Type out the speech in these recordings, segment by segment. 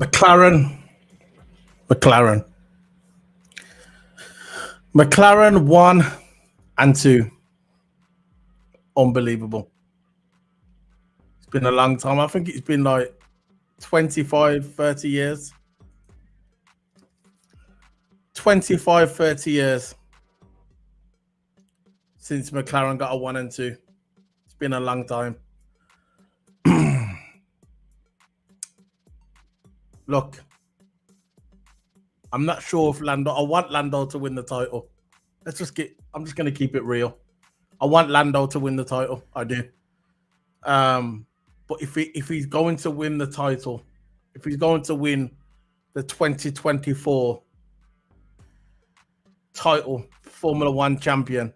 McLaren, McLaren, McLaren 1 and 2. Unbelievable. It's been a long time. I think it's been like 25, 30 years. 25, 30 years since McLaren got a 1 and 2. It's been a long time. Look, I'm not sure if I want Lando to win the title. I'm just going to keep it real. I want Lando to win the title. I do. But if he's going to win the title, if he's going to win the 2024 title, Formula One champion,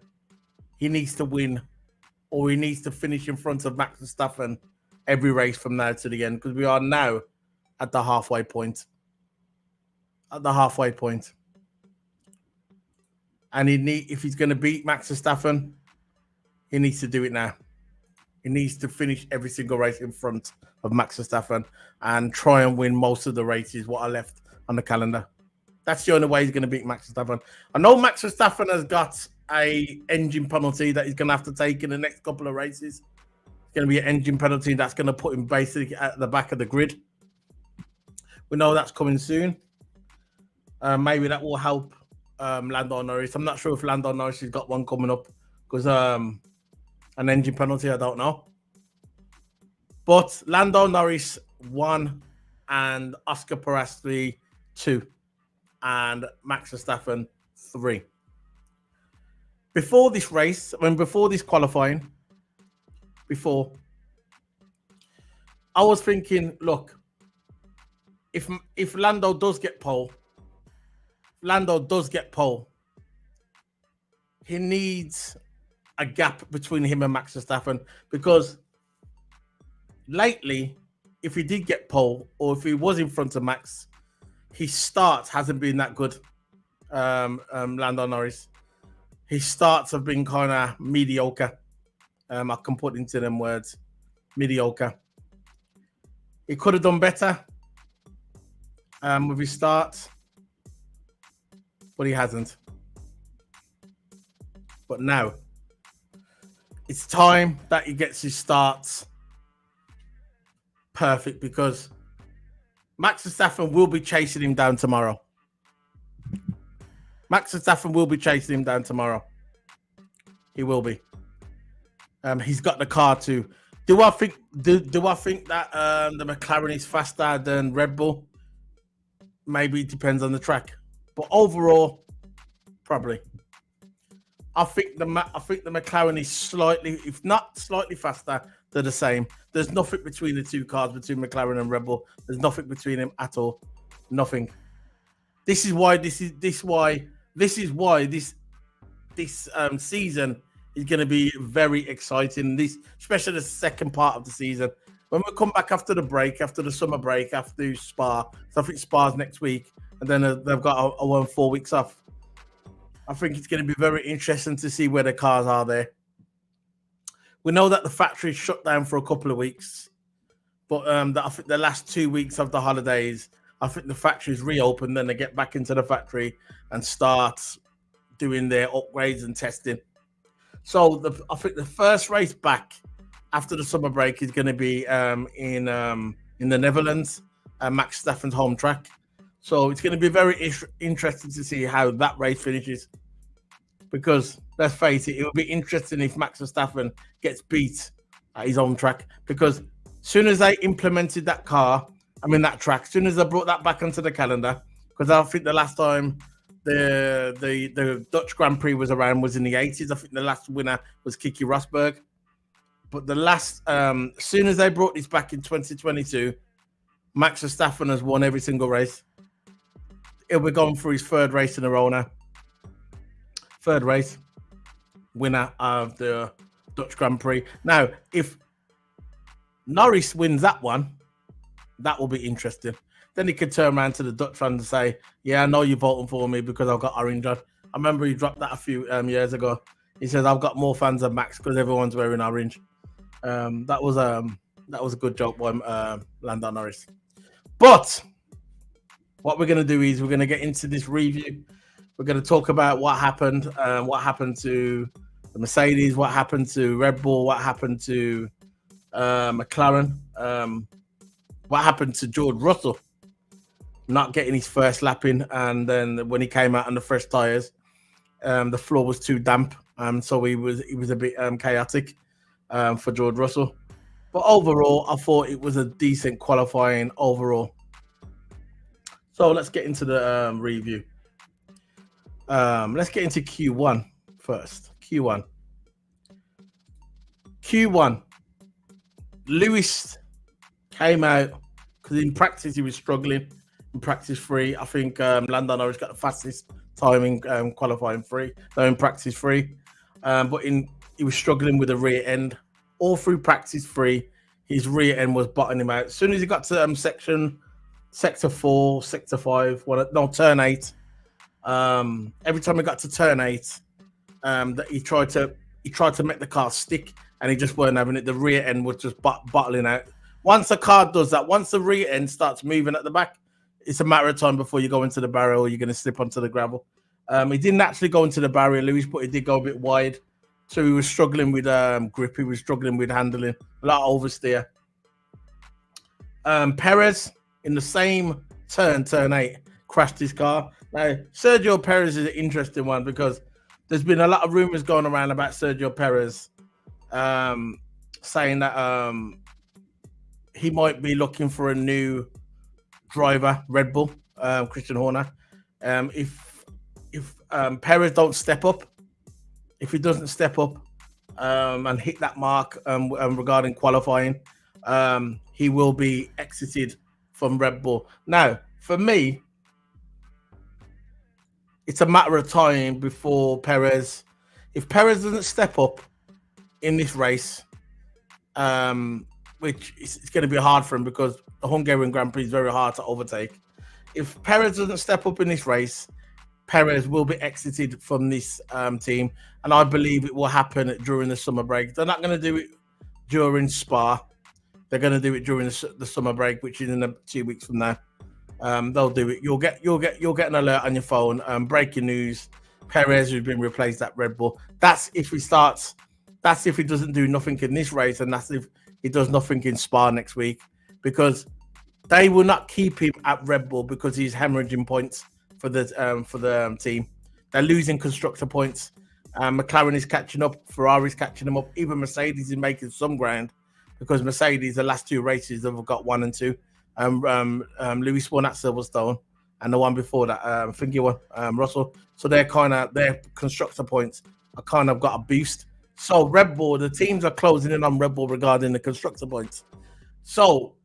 he needs to win, or he needs to finish in front of Max Verstappen every race from now to the end, because we are now at the halfway point. At the halfway point. And if he's going to beat Max Verstappen, he needs to do it now. He needs to finish every single race in front of Max Verstappen and try and win most of the races what are left on the calendar. That's the only way he's going to beat Max Verstappen. I know Max Verstappen has got a engine penalty that he's going to have to take in the next couple of races. It's going to be an engine penalty that's going to put him basically at the back of the grid. We know that's coming soon. Maybe that will help Lando Norris. I'm not sure if Lando Norris has got one coming up because an engine penalty, I don't know. But Lando Norris 1 and Oscar Piastri 2 and Max Verstappen 3. Before this race, before this qualifying, I was thinking, look, if Lando does get pole, he needs a gap between him and Max Verstappen, because lately, if he did get pole or if he was in front of Max, his start hasn't been that good. Lando Norris, his starts have been kind of mediocre. I can put into them words, mediocre. He could have done better with his start, but he hasn't. But now, it's time that he gets his starts perfect, because Max Verstappen will be chasing him down tomorrow. He will be. He's got the car too. Do I think that the McLaren is faster than Red Bull? Maybe it depends on the track, but overall, probably. I think the McLaren is slightly, if not slightly faster, they're the same. There's nothing between the two cars, between McLaren and Red Bull. There's nothing between them at all. Nothing. This is why this season is going to be very exciting. Especially the second part of the season. When we come back after the break, after the summer break, after Spa, so I think Spa's next week, and then they've got a 4 weeks off. I think it's going to be very interesting to see where the cars are there. We know that the factory shut down for a couple of weeks, but I think the last 2 weeks of the holidays, I think the factory's reopened, then they get back into the factory and start doing their upgrades and testing. So I think the first race back after the summer break is going to be in the Netherlands, Max Verstappen's home track. So it's going to be very interesting to see how that race finishes. Because let's face it will be interesting if Max Verstappen gets beat at his own track. Because as soon as they implemented that track, as soon as they brought that back onto the calendar, because I think the last time the Dutch Grand Prix was around was in the 80s. I think the last winner was Keke Rosberg. But as soon as they brought this back in 2022, Max Verstappen has won every single race. He'll be going for his third race in a row now. Third race, winner of the Dutch Grand Prix. Now, if Norris wins that one, that will be interesting. Then he could turn around to the Dutch fans and say, yeah, I know you're voting for me because I've got orange on. I remember he dropped that a few years ago. He says, I've got more fans than Max because everyone's wearing orange. That was a good joke by Lando Norris. But what we're going to do is we're going to get into this review. We're going to talk about what happened to the Mercedes, what happened to Red Bull, what happened to McLaren, what happened to George Russell not getting his first lap in, and then when he came out on the fresh tires, the floor was too damp, so he was a bit chaotic for George Russell. But overall, I thought it was a decent qualifying overall. So let's get into the review. Let's get into Q1 first. Q1. Lewis came out because in practice he was struggling. In practice 3, I think Lando Norris got the fastest timing qualifying 3. No, in practice 3, but he was struggling with the rear end all through practice 3. His rear end was bottoming him out. As soon as he got to sector 4, sector 5, turn 8. Every time he got to turn 8, that he tried to make the car stick, and he just weren't having it. The rear end was just bottling out. Once the car does that, once the rear end starts moving at the back, it's a matter of time before you go into the barrier or you're going to slip onto the gravel. He didn't actually go into the barrier, Lewis, but he did go a bit wide. So he was struggling with grip. He was struggling with handling. A lot of oversteer. Perez, in the same turn 8, crashed his car. Now, Sergio Perez is an interesting one because there's been a lot of rumors going around about Sergio Perez saying that he might be looking for a new driver, Red Bull, Christian Horner. If Perez don't step up, if he doesn't step up and hit that mark regarding qualifying, he will be exited from Red Bull. Now, for me, it's a matter of time before Perez. If Perez doesn't step up in this race, which it's going to be hard for him because the Hungarian Grand Prix is very hard to overtake. If Perez doesn't step up in this race, Perez will be exited from this team, and I believe it will happen during the summer break. They're not going to do it during Spa. They're going to do it during the summer break, which is in 2 weeks from now. They'll do it. You'll get an alert on your phone. Breaking news: Perez has been replaced at Red Bull. That's if he starts. That's if he doesn't do nothing in this race, and that's if he does nothing in Spa next week, because they will not keep him at Red Bull because he's hemorrhaging points for the team. They're losing constructor points. McLaren is catching up. Ferrari's catching them up. Even Mercedes is making some ground because Mercedes, the last 2 races, they've got 1 and 2. Lewis won at Silverstone, and the one before that, I think he won, Russell. So their constructor points are kind of got a boost. So Red Bull, the teams are closing in on Red Bull regarding the constructor points. So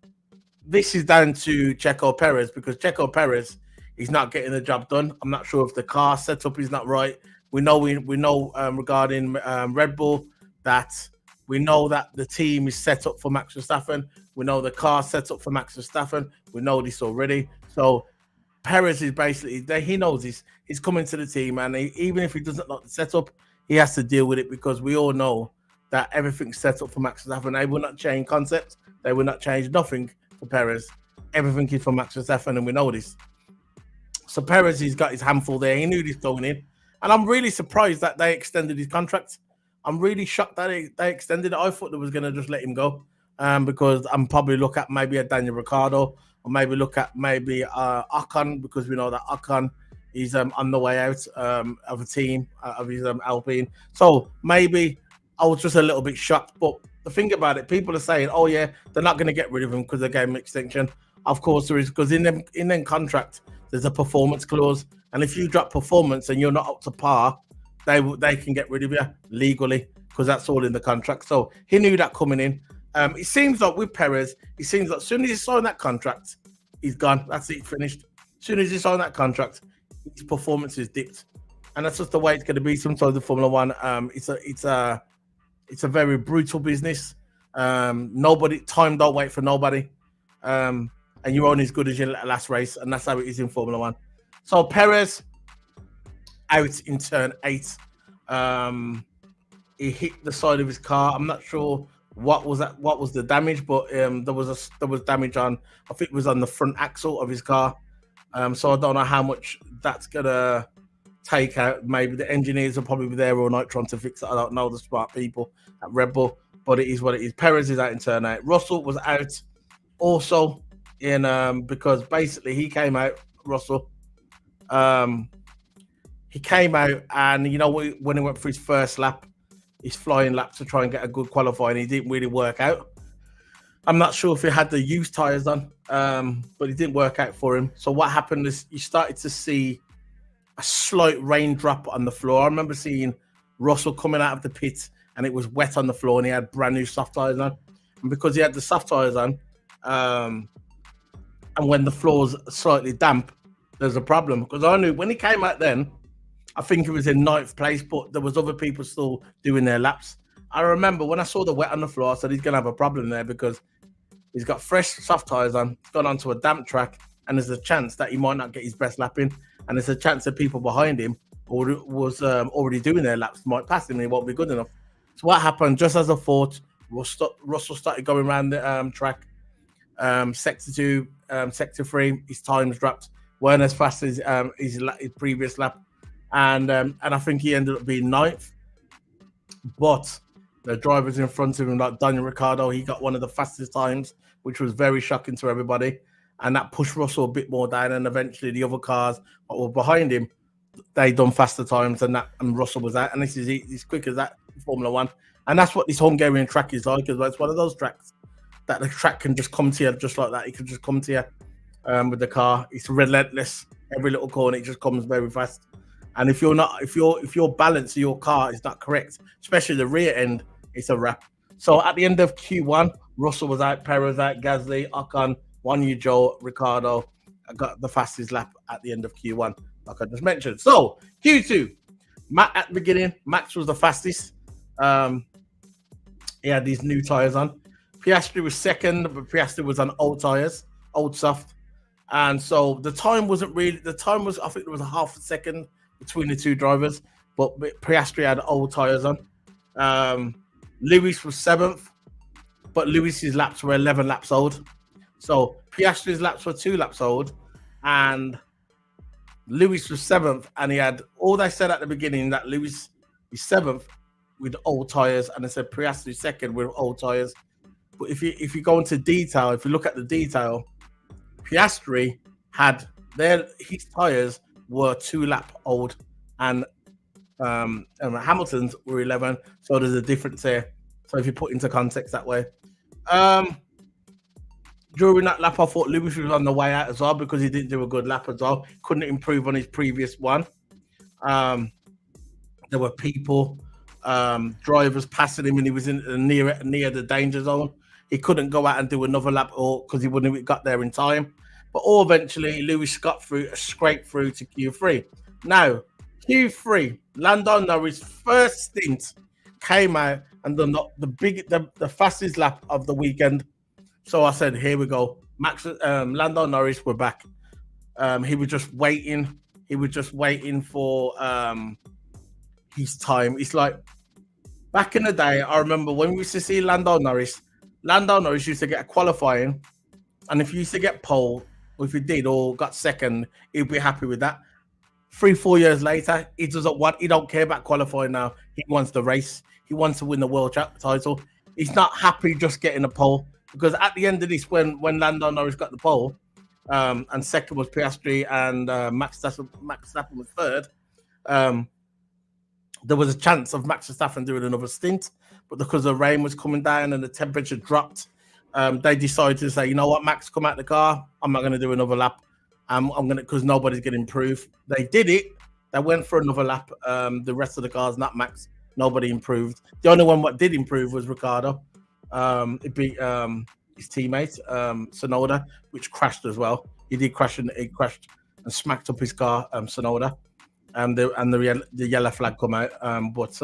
this is down to Checo Perez because Checo Perez is not getting the job done. I'm not sure if the car setup is not right. We know regarding Red Bull that we know that the team is set up for Max Verstappen. We know the car set up for Max Verstappen. We know this already. So Perez is basically, he knows this. He's coming to the team, and even if he doesn't like the setup, he has to deal with it because we all know that everything's set up for Max Verstappen. They will not change concepts. They will not change nothing for Perez. Everything is for Max Verstappen, and we know this. So Perez, he's got his handful there. He knew this going in. And I'm really surprised that they extended his contract. I'm really shocked that they extended it. I thought they was going to just let him go because I'm probably look at maybe a Daniel Ricciardo or maybe look at maybe Ocon, because we know that Ocon is on the way out of a team, of his Alpine. So maybe I was just a little bit shocked. But the thing about it, people are saying, oh, yeah, they're not going to get rid of him because they gave him extension. Of course there is, because in them contract, there's a performance clause. And if you drop performance and you're not up to par, they can get rid of you legally because that's all in the contract. So he knew that coming in. It seems like with Perez, it seems like as soon as he signed that contract, he's gone. That's it, finished. As soon as he signed that contract, his performance is dipped. And that's just the way it's going to be sometimes in Formula One. It's a very brutal business. Time don't wait for nobody. And you're only as good as your last race, and that's how it is in Formula One. So Perez out in turn 8. He hit the side of his car. I'm not sure what was the damage, but there was damage on, I think it was on the front axle of his car. So I don't know how much that's gonna take out. Maybe the engineers will probably be there all night trying to fix it. I don't know, the smart people at Red Bull, but it is what it is. Perez is out in turn 8. Russell was out also in because basically he came out, Russell. Um, he came out and when he went for his first lap, his flying lap to try and get a good qualifying, he didn't really work out. I'm not sure if he had the used tires on, but it didn't work out for him. So what happened is you started to see a slight raindrop on the floor. I remember seeing Russell coming out of the pit and it was wet on the floor and he had brand new soft tires on. And because he had the soft tires on, and when the floor's slightly damp, there's a problem. Because I knew when he came out then, I think he was in 9th place, but there was other people still doing their laps. I remember when I saw the wet on the floor, I said he's going to have a problem there because he's got fresh soft tires on, he's gone onto a damp track, and there's a chance that he might not get his best lap in. And there's a chance that people behind him was already doing their laps, might pass him and he won't be good enough. So what happened, just as I thought, Russell started going around the track. Sector 2, Sector 3, his times dropped, weren't as fast as his previous lap. And I think he ended up being 9th. But the drivers in front of him, like Daniel Ricciardo, he got one of the fastest times, which was very shocking to everybody. And that pushed Russell a bit more down. And eventually the other cars that were behind him, they done faster times and Russell was out. And this is as quick as that Formula One. And that's what this Hungarian track is like as well. It's one of those tracks that the track can just come to you just like that. It can just come to you with the car. It's relentless. Every little corner, it just comes very fast. And if your balance of your car is not correct, especially the rear end, it's a wrap. So at the end of Q1, Russell was out, Perez out, Gasly, Ocon, Juan Yu Zhou, Ricciardo got the fastest lap at the end of Q1, like I just mentioned. So Q2, at the beginning, Max was the fastest. He had these new tires on. Piastri was second, but Piastri was on old tires, old soft. And so the time was, I think there was a half a second between the two drivers, but Piastri had old tires on. Lewis was 7th, but Lewis's laps were 11 laps old. So Piastri's laps were 2 laps old, and Lewis was 7th, and he had, all they said at the beginning that Lewis is 7th with old tires, and they said Piastri 2nd with old tires. But if you go into detail, if you look at the detail, Piastri had his tires were 2 lap old, and Hamilton's were 11. So there's a difference there. So if you put into context that way, during that lap, I thought Lewis was on the way out as well because he didn't do a good lap as well. Couldn't improve on his previous one. There were people, drivers passing him, and he was in near the danger zone. He couldn't go out and do another lap, or because he wouldn't have got there in time. But all eventually, Lewis got scraped through to Q3. Now, Q3, Lando Norris' first stint came out and done the fastest lap of the weekend. So I said, here we go. Lando Norris, we're back. He was just waiting. He was just waiting for his time. It's like back in the day, I remember when we used to see Lando Norris used to get a qualifying, and if you used to get pole, or if he did or got second, he'd be happy with that. 3-4 years later, he don't care about qualifying now. He wants the race. He wants to win the world title. He's not happy just getting a pole, because at the end of this, when Lando Norris got the pole, and second was Piastri, and Max Verstappen was third, there was a chance of Max Verstappen doing another stint, but because the rain was coming down and the temperature dropped, they decided to say, you know what, Max, come out the car. I'm not going to do another lap. I'm going to, because nobody's going to improve. They did it. They went for another lap. The rest of the cars, not Max, nobody improved. The only one what did improve was Ricciardo. It beat his teammate, Sonoda, which crashed as well. He crashed and smacked up his car, Sonoda. And the yellow flag come out. But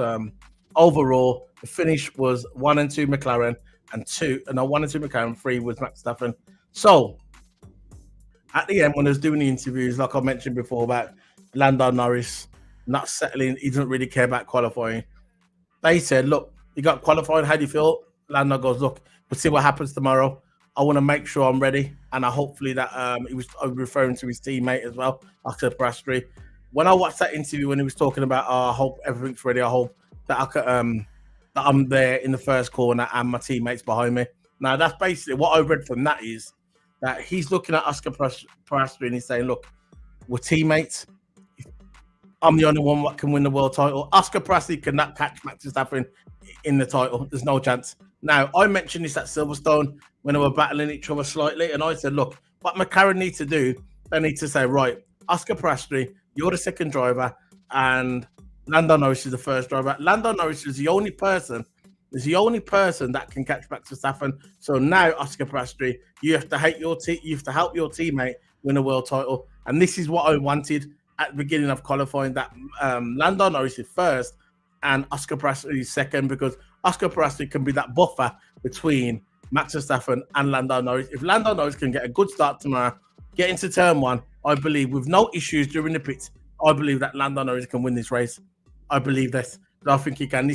overall, the finish was 1 and 2 McLaren, and 1 and 2 McLaren, 3 was Max Verstappen. So at the end, when I was doing the interviews, like I mentioned before about Lando Norris not settling, he doesn't really care about qualifying. They said, look, you got qualified, how do you feel? Lando goes, look, we'll see what happens tomorrow. I want to make sure I'm ready, and I hopefully that he was referring to his teammate as well, Oscar Piastri. When I watched that interview when he was talking about, I hope everything's ready. I hope that that I'm there in the first corner and my teammates behind me. Now that's basically what I read from that is that he's looking at Oscar Piastri and he's saying, "Look, we're teammates. I'm the only one that can win the world title. Oscar Piastri cannot catch Max Verstappen in the title. There's no chance." Now, I mentioned this at Silverstone when they were battling each other slightly, and I said, look, what McLaren need to do, they need to say, right, Oscar Piastri, you're the second driver, and Lando Norris is the first driver. Lando Norris is the only person that can catch Max Verstappen. So now, Oscar Piastri, you have to help your teammate win a world title. And this is what I wanted at the beginning of qualifying, that Lando Norris is first and Oscar Piastri is second, because Oscar Piastri can be that buffer between Max Verstappen and Lando Norris. If Lando Norris can get a good start tomorrow, get into turn one, I believe with no issues during the pits, I believe that Lando Norris can win this race. I believe this. I think he can.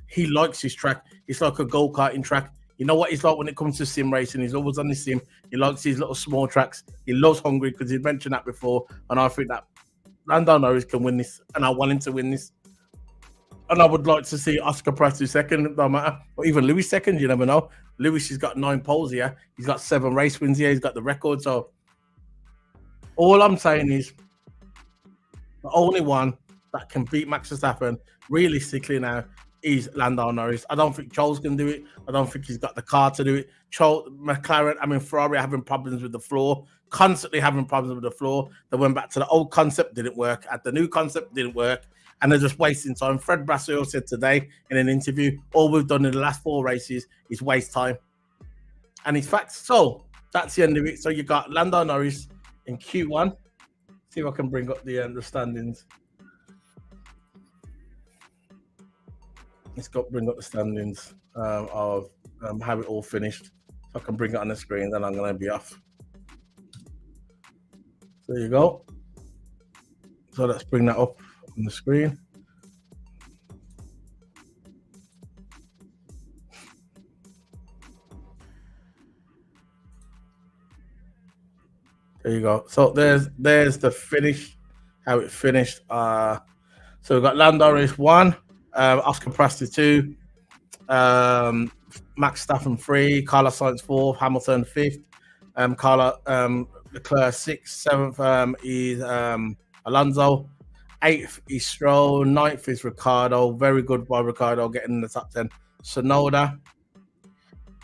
He likes his track. It's like a go-karting track. You know what it's like when it comes to sim racing. He's always on the sim. He likes these little small tracks. He loves Hungary because he mentioned that before. And I think that Lando Norris can win this. And I want him to win this. And I would like to see Oscar Piastri second, no matter, or even Lewis second. You never know. Lewis has got 9 poles here. He's got 7 race wins here. He's got the record. So all I'm saying is the only one that can beat Max Verstappen realistically now is Lando Norris. I don't think Charles can do it. I don't think he's got the car to do it. Ferrari are having problems with the floor, constantly having problems with the floor. They went back to the old concept, didn't work. At the new concept, didn't work. And they're just wasting time. Fred Brasseur said today in an interview, all we've done in the last 4 races is waste time. And it's facts. So that's the end of it. So you got Lando Norris in Q1. See if I can bring up the standings. Let's bring up the standings of how it all finished. So I can bring it on the screen, then I'm going to be off. So there you go. So let's bring that up on the screen. There you go. So there's the finish, how it finished. So we've got Lando Norris 1, Oscar Piastri 2, Max Verstappen 3, Carlos Sainz 4th, Hamilton 5th, Leclerc 6th, 7th is Alonso, 8th is Stroll, 9th is Ricciardo. Very good by Ricciardo getting in the top 10. Sonoda,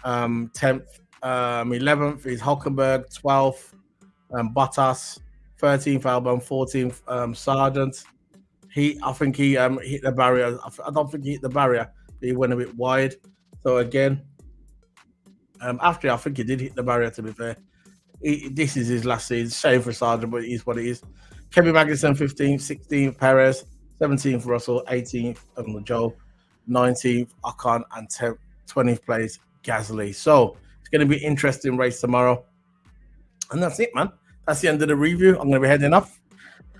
10th, 11th is Hulkenberg, 12th. Bottas, 13th Albon, 14th Sargent. I think he hit the barrier. I don't think he hit the barrier, but he went a bit wide. So again, after I think he did hit the barrier. To be fair, this is his last season. Shame for Sargent, but it is what it is. Kevin Magnussen, 15th, 16th Perez, 17th Russell, 18th Joe, 19th Ocon, and 20th place Gasly. So it's going to be an interesting race tomorrow. And that's it, man. That's the end of the review. I'm going to be heading off.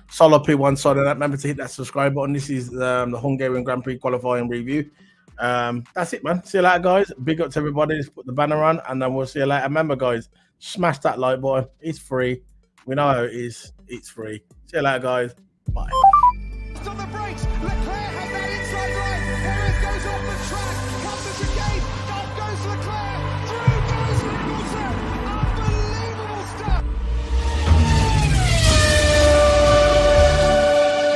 Solo P1 side of that. Remember to hit that subscribe button. This is the Hungarian Grand Prix qualifying review. That's it, man. See you later, guys. Big up to everybody. Just put the banner on, and then we'll see you later. Remember, guys, smash that like button. It's free. We know how it is. It's free. See you later, guys. Bye.